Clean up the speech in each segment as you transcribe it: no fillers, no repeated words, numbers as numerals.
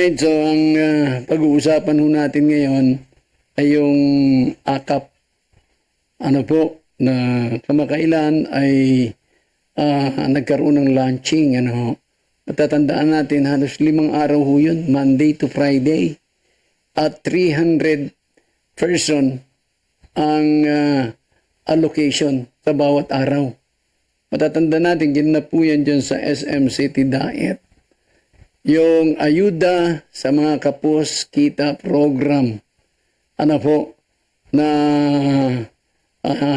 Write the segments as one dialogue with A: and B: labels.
A: Alright, so ang pag-uusapan ho natin ngayon ay yung AKAP. Ano po, na kamakailan ay nagkaroon ng launching. Ano, matatandaan natin halos 5 araw ho yun, Monday to Friday. At 300 person ang allocation sa bawat araw. Matatandaan natin, ginanap po yan dyan sa SM City Diet. Yung ayuda sa mga kapos kita program. Ano po, na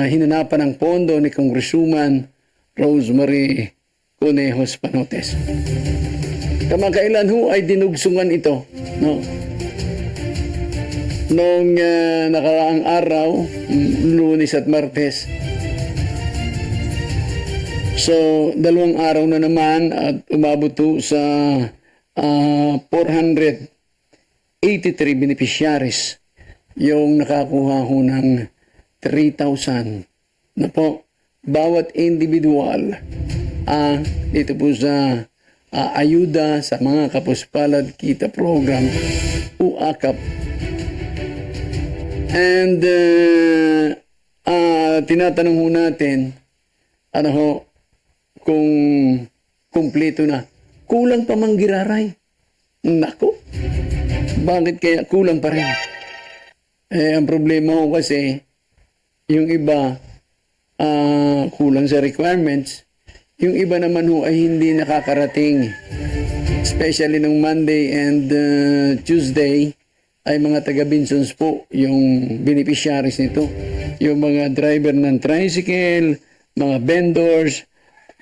A: hinanapan ng pondo ni Congresswoman Rosemary Conejos Panotes. Kamakailan ho ay dinugsungan ito, no? Noong nakaraang araw, Lunes at Martes. So, 2 araw na naman at umabot ho sa 483 beneficiaries yung nakakuha ho ng 3,000 na po bawat individual dito po sa ayuda sa mga kapuspalad kita program o AKAP. And tinatanong ho natin ano ho kung kumpleto na. Kulang pa mang giraray. Nako, bakit kaya kulang pa rin? Ang problema ko kasi, yung iba kulang sa requirements, yung iba naman ho ay hindi nakakarating. Especially nung Monday and Tuesday, ay mga taga-Binsons po, yung beneficiaries nito. Yung mga driver ng tricycle, mga vendors,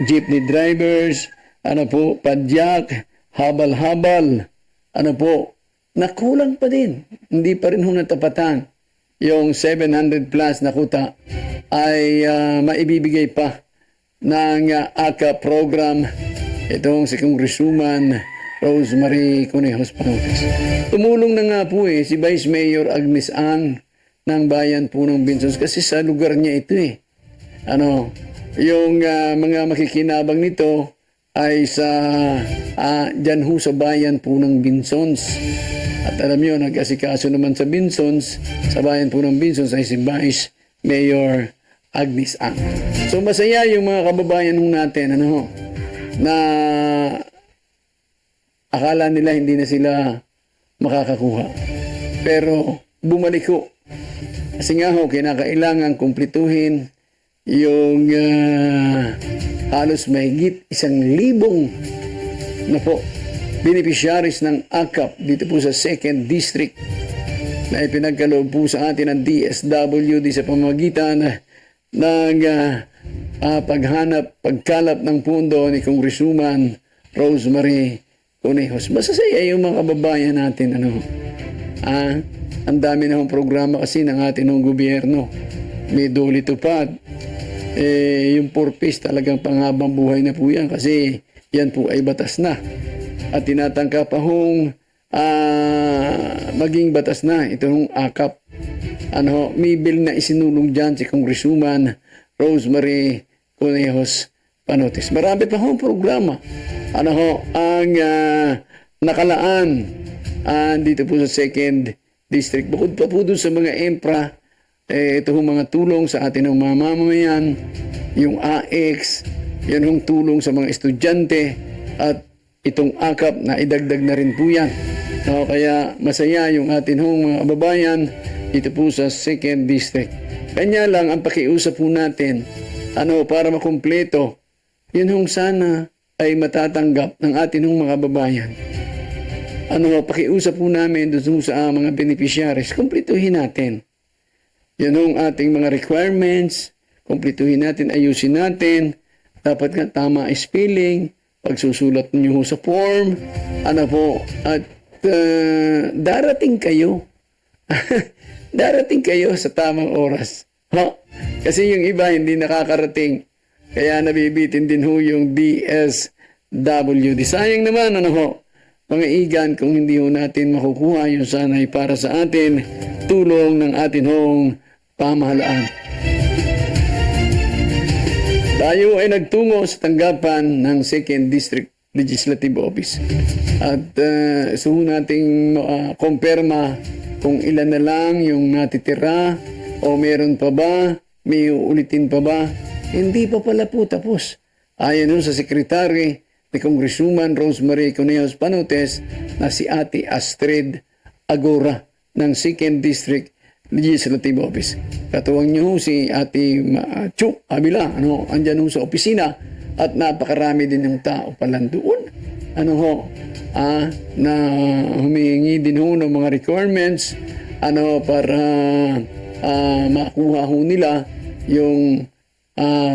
A: jeepney drivers, ano po, padyak, habal-habal, ano po, nakulang pa din. Hindi pa rin ho natapatan. Yung 700 plus na kuta ay maibibigay pa ng AKAP program itong si Congresswoman Rosemary Conejos Panotes. Tumulong na nga po si Vice Mayor Agnes Ang ng bayan po ng Binsons kasi sa lugar niya ito Ano, yung mga makikinabang nito ay sa dyan ho sa bayan po ng Binsons. At alam nyo, nag-asikaso naman sa Binsons, sa bayan po ng Binsons ay si Vice Mayor Agnes Ang. So masaya yung mga kababayan ho natin, ano ho, na akala nila hindi na sila makakakuha. Pero bumalik ho. Kasi nga ho, kinakailangan kumpletuhin yung halos mahigit 1,000 na po beneficiaries ng AKAP dito po sa 2nd District na ipinagkaloob po sa atin ng DSWD sa pamamagitan ng pagkalap ng pundo ni Congresswoman Rosemary Conejos. Masasaya yung mga kababayan natin. Ang dami na hong programa kasi ng atin ng gobyerno. May duli tupad. Yung purpose talagang panghabang buhay na po yan kasi yan po ay batas na. At tinatangka pa hong maging batas na itong AKAP. May bill na isinulong dyan si Congresswoman Rosemary Conejos Panotes. Marami pa hong programa. Ang nakalaan dito po sa 2nd District. Bukod pa po doon sa mga EMPRA, ito hong mga tulong sa atin ng mga mamamayan, yung AX, yan hong tulong sa mga estudyante, at itong AKAP na idagdag na rin po yan. Kaya masaya yung atin hong mga kababayan dito po sa 2nd District. Kanya lang ang pakiusap po natin, para makumpleto, yun hong sana ay matatanggap ng atin hong mga kababayan. Pakiusap po namin doon sa mga beneficiaries, kumpletuhin natin. Yan ang ating mga requirements, kumpletuhin natin, ayusin natin. Dapat nga tama spelling, pagsusulat niyo sa form, at darating kayo. Darating kayo sa tamang oras. Kasi yung iba hindi nakakarating, kaya nabibitin din ho yung DSWD. Sayang naman, mga igan, kung hindi ho natin makukuha yung sanay para sa atin, tulong ng atin hong pamahalaan. Tayo ay nagtungo sa tanggapan ng 2nd District Legislative Office. At gusto nating kumpirma kung ilan na lang yung natitira o meron pa ba, may uulitin pa ba. Hindi pa pala po tapos. Ayon sa Secretary ni Congresswoman Rosemary Conejos Panotes na si Ate Astrid Agora ng 2nd District Legislative Office. Katuwang niyo si Ate Chu Abila, andyan sa opisina at napakarami din yung tao pala doon. Na humihingi din ng mga requirements para makuha nila yung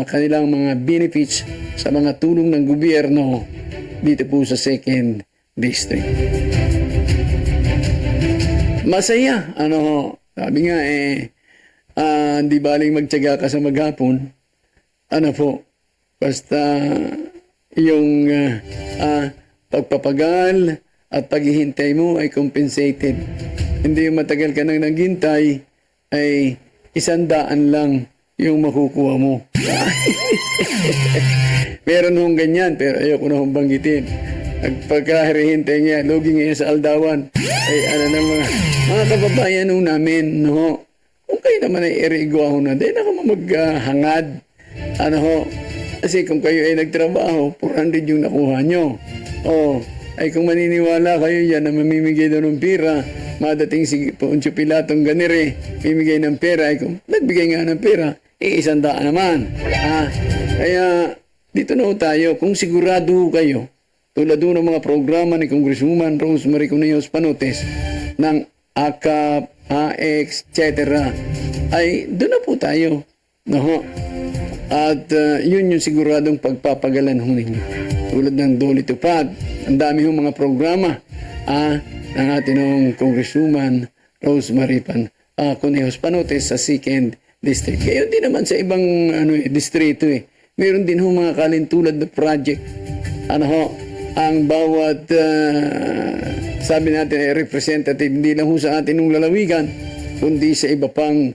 A: kanilang mga benefits sa mga tulong ng gobyerno dito po sa 2nd District. Masaya, sabi nga di baling magtiyaga ka sa maghapon, basta yung pagpapagal at paghihintay mo ay compensated. Hindi yung matagal ka nang naghintay, ay 100 lang yung makukuha mo. Meron hong ganyan, pero ayoko na hong banggitin. Pagkahirihintay niya, loging niya sa aldawan. Ay mga kababayan namin, kung kayo naman ay irigwa na, di na ka maghangad. Kasi kung kayo ay nagtrabaho, 400 yung nakuha nyo. Ay kung maniniwala kayo yan na mamimigay daw ng pera, madating si Poncio Pilatong ganire, mimigay ng pera, ay kung nagbigay nga ng pera, 100 naman. Kaya dito na tayo, kung sigurado kayo, tulad ng mga programa ni Congresswoman Rosemary Conejos Panotes ng AKAP, AX, etc. ay doon na po tayo. At yun yung siguradong pagpapagalan ninyo. Tulad ng Doli Tupad, ang dami yung mga programa ng ating Congresswoman Rosemary Conejos Panotes sa 2nd District. Kaya din naman sa ibang distrito meron din mga kalintulad na project. Ang bawat sabi natin ay representative hindi lang sa atin ng lalawigan kundi sa iba pang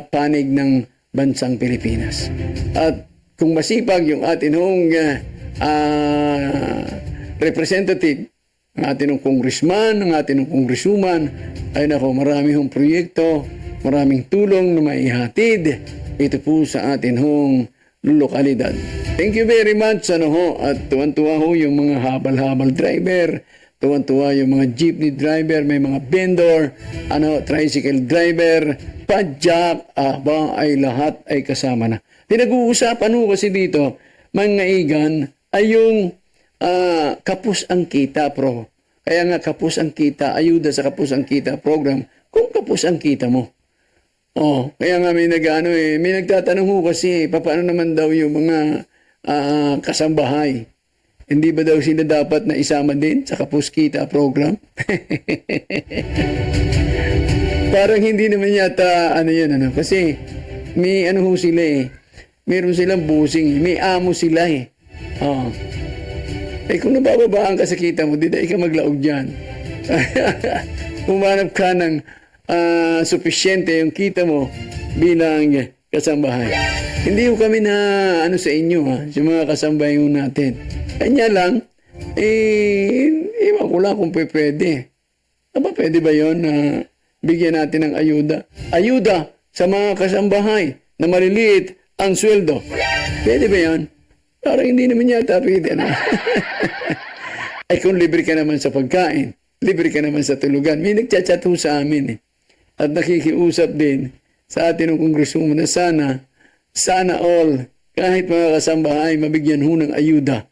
A: panig ng bansang Pilipinas. At kung masipag yung atin representative, ang atin congressman, ang atin congresswoman, ay marami hong proyekto, maraming tulong na maihatid ito po sa atin lokalidad. Thank you very much. At tuwan-tuwa yung mga habal-habal driver, tuwan-tuwa yung mga jeepney driver, may mga vendor, tricycle driver, padjak, ay lahat ay kasama na. Pinag-uusapan kasi dito, mga igan, ay yung kapos ang kita pro. Kaya nga kapos ang kita, ayuda sa kapos ang kita program, kung kapos ang kita mo. Kaya nga may may nagtatanong kasi, paano naman daw yung mga kasambahay? Hindi ba daw sila dapat na isama din sa kapos kita program? Parang hindi naman yata kasi may sila meron silang busing, may amo sila kung nabababaan ka sa kita mo, di ka maglaog dyan. Humanap ka ng sufisyente yung kita mo bilang kasambahay. Hindi kami na sa inyo sa mga kasambahay natin. Kanya lang, iwan ko lang kung pwede. Pwede ba yun na bigyan natin ng ayuda? Ayuda sa mga kasambahay na maliliit ang sweldo. Pwede ba yun? Parang hindi naman yata pwede. Ay kung libre ka naman sa pagkain, libre ka naman sa tulugan. May nagchat-chat sa amin at nakikiusap din sa atin ng Congresswoman na sana all, kahit mga kasambahay, mabigyan ng ayuda.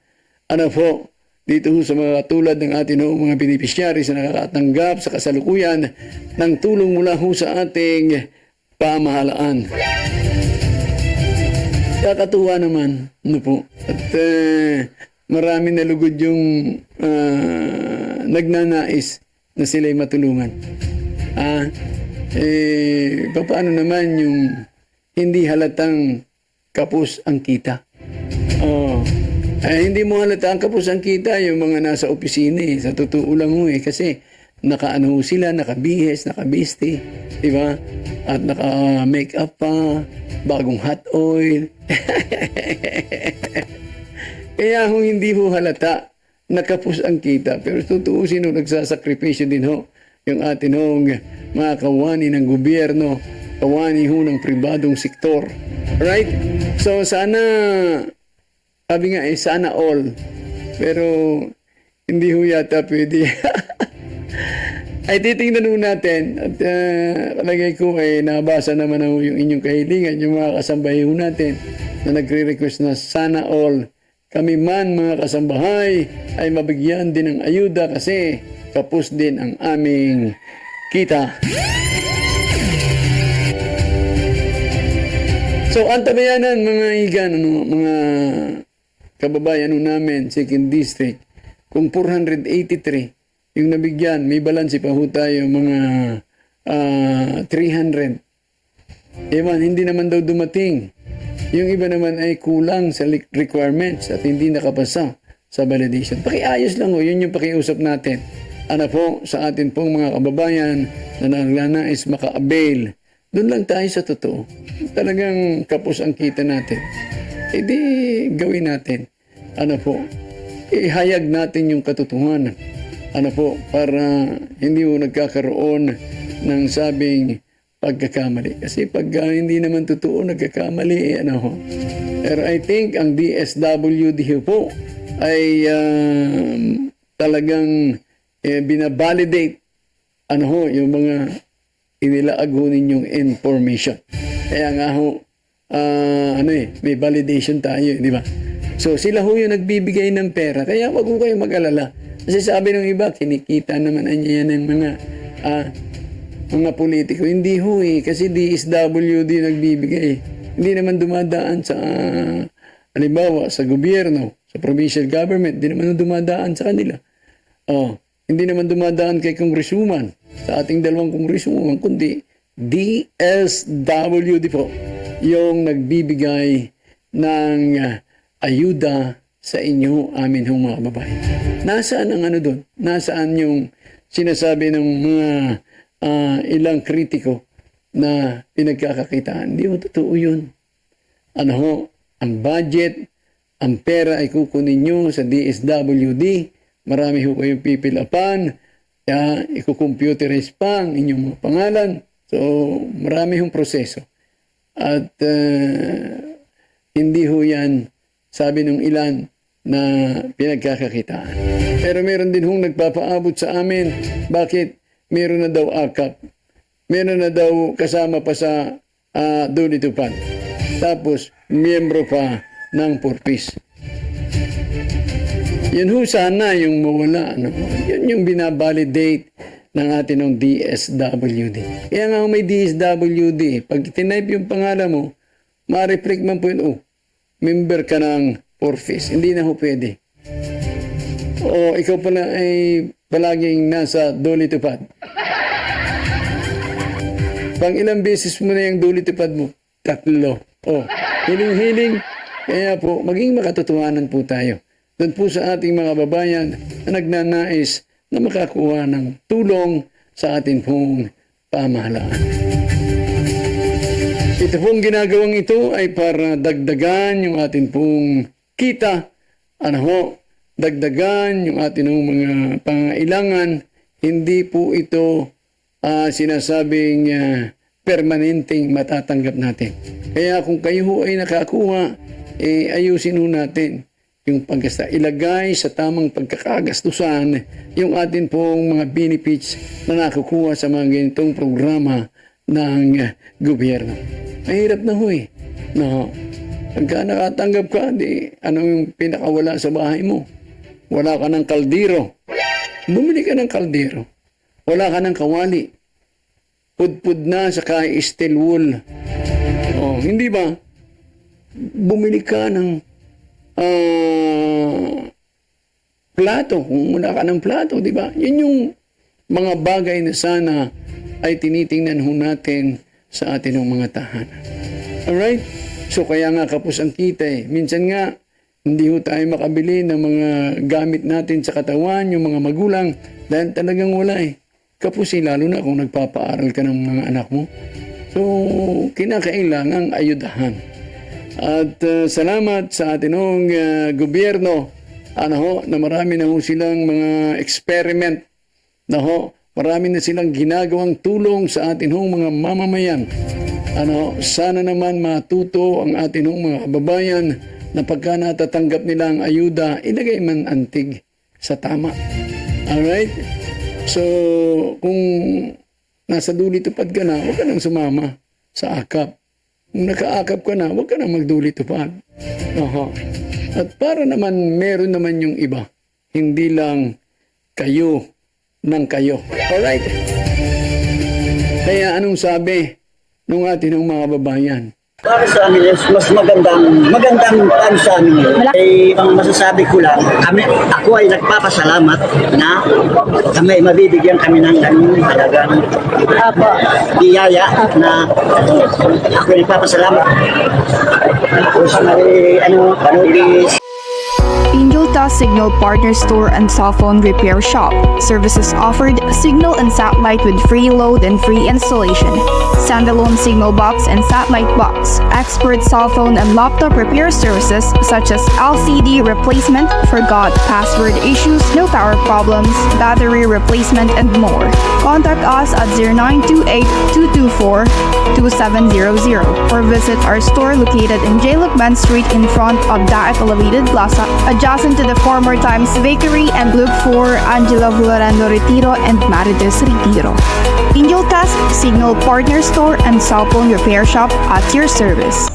A: Dito sa mga tulad ng atin mga beneficiaries na nakakatanggap sa kasalukuyan ng tulong mula sa ating pamahalaan. Kakatuwa naman, At marami na lugod yung nagnanais na sila'y matulungan. Paano naman yung hindi halatang kapos ang kita? Hindi mo halatang kapos ang kita yung mga nasa opisina sa totoo lang kasi sila, nakabihis, nakabiste, diba? At naka-makeup pa, bagong hot oil. Kaya hindi halata nakapos ang kita. Pero tutuusin ho, nagsasakripisyo din ho yung atin hong mga kawani ng gobyerno, kawani ho ng pribadong sektor. Right? So sana, sabi nga sana all. Pero hindi ho yata pwede. Ay titingnan ho natin at kalagay ko ay nabasa naman ho yung inyong kahilingan, yung mga kasambahay ho natin na nagre-request na sana all kami man mga kasambahay ay mabigyan din ng ayuda kasi kapos din ang aming kita. So antabayanan mga igan, mga kababayan namin, 2nd District, kung 483 yung nabigyan, may balanse pa ho tayo mga 300. Ewan, hindi naman daw dumating. Yung iba naman ay kulang sa requirements at hindi nakapasa sa validation. Pakiayos lang ho, yun yung pakiusap natin. Ano po, sa atin pong mga kababayan na nagnanais maka-avail, doon lang tayo sa totoo. Talagang kapos ang kita natin. E di gawin natin. Ano po, ihayag natin yung katotohanan. Ano po, para hindi mo nagkakaroon ng sabing pagkakamali. Kasi pag hindi naman totoo nagkakamali, ano ho. Pero I think ang DSWD po ay talagang binabalidate ano ho, yung mga inilaag ho ninyong information. Kaya nga ho, may validation tayo, di ba? So sila ho yung nagbibigay ng pera. Kaya wag ho kayong mag-alala. Kasi sabi ng iba, kinikita naman niya ng mga politiko. Hindi ho kasi DSWD nagbibigay. Hindi naman dumadaan sa, halimbawa, sa gobyerno, sa provincial government, hindi naman dumadaan sa kanila. Hindi naman dumadaan kay Congresswoman, sa ating dalawang Congresswoman, kundi DSWD po, yung nagbibigay ng ayuda sa inyo, amin hong mga babae. Nasaan ang ano doon? Nasaan yung sinasabi ng mga ilang kritiko na pinagkakakitaan? Hindi mo totoo yun. Ano ho, ang budget, ang pera ay kukunin nyo sa DSWD. Marami ho kayong pipilapan. Iko-computerize pa ang inyong mga pangalan. So, marami hong proseso. At hindi ho yan, sabi ng ilan, na pinagkakakitaan. Pero meron din hong nagpapaabot sa amin. Bakit? Meron na daw akap. Meron na daw kasama pa sa Dolitupad. Tapos, miyembro pa ng Purpis. Yun ho sana yung mawala. Ano? Yun yung binabalidate ng atin ng DSWD. Kaya nga may DSWD, pag tinype yung pangalan mo, ma-reflect man po yun, member ka ng Purpis. Hindi na ho pwede. O ikaw pala ay palaging nasa Dolitupad. Pang ilang beses mo na yung Dolitupad mo? 3. Hiling-hiling. Kaya po, maging makatotohanan po tayo. Doon po sa ating mga babayan na nagnanais na makakuha ng tulong sa ating pong pamahalaan. Ito pong ginagawang ito ay para dagdagan yung ating pong kita, dagdagan yung ating mga pangailangan. Hindi po ito sinasabing permanenteng matatanggap natin. Kaya kung kayo ho ay nakakuha, ayusin ho natin yung paggasta. Ilagay sa tamang pagkakagastusan yung atin pong mga benefits na nakukuha sa mga ganitong programa ng gobyerno. Mahirap na ho No. Pagka nakatanggap ka, ano yung pinakawala sa bahay mo? Wala ka ng kaldero. Bumili ka ng kaldero. Wala ka ng kawali. Pudpud na sa steel wool. Hindi ba? Bumili ka ng plato. Kung wala ka ng plato, di ba? Yun yung mga bagay na sana ay tinitingnan ho natin sa atin ng mga tahanan. Alright? So kaya nga kapos ang kita Minsan nga, hindi ho tayo makabili ng mga gamit natin sa katawan, yung mga magulang, dahil talagang wala Kapos lalo na kung nagpapaaral ka ng mga anak mo. So, kinakailangang ayudahan. At salamat sa atinong gobyerno na marami na ho silang mga experiment na marami na silang ginagawang tulong sa atin hong mga mamamayan. Sana naman matuto ang atin hong mga kababayan na pagka natatanggap nila ang ayuda, ilagay man antig sa tama. Alright? So, kung nasa duli-tupad ka na, huwag ka nang sumama sa akap. Kung nakaakap ka na, huwag ka nang magduli-tupad. At para naman, meron naman yung iba. Hindi lang kayo ng kayo. Alright? Kaya anong sabi nung atin ng mga babayan?
B: Para sa amin, mas magandang plan sa amin yun. Ang masasabi ko lang, ako ay nagpapasalamat na kami mabibigyan kami ng talagang biyaya na ako ay nagpapasalamat. Tapos
C: Angel Dust Signal Partner Store and Cell Phone Repair Shop. Services offered: signal and satellite with free load and free installation, standalone signal box and satellite box, expert cell phone and laptop repair services such as LCD replacement, forgot password issues, no power problems, battery replacement, and more. Contact us at 0928-224-2700 or visit our store located in J. Lucban Street in front of Daet Elevated Plaza, adjacent to the former Times Bakery, and look for Angela Florando Retiro and Marites Retiro. Angel Test Signal Partner Store and Cell Phone Repair Shop at your service.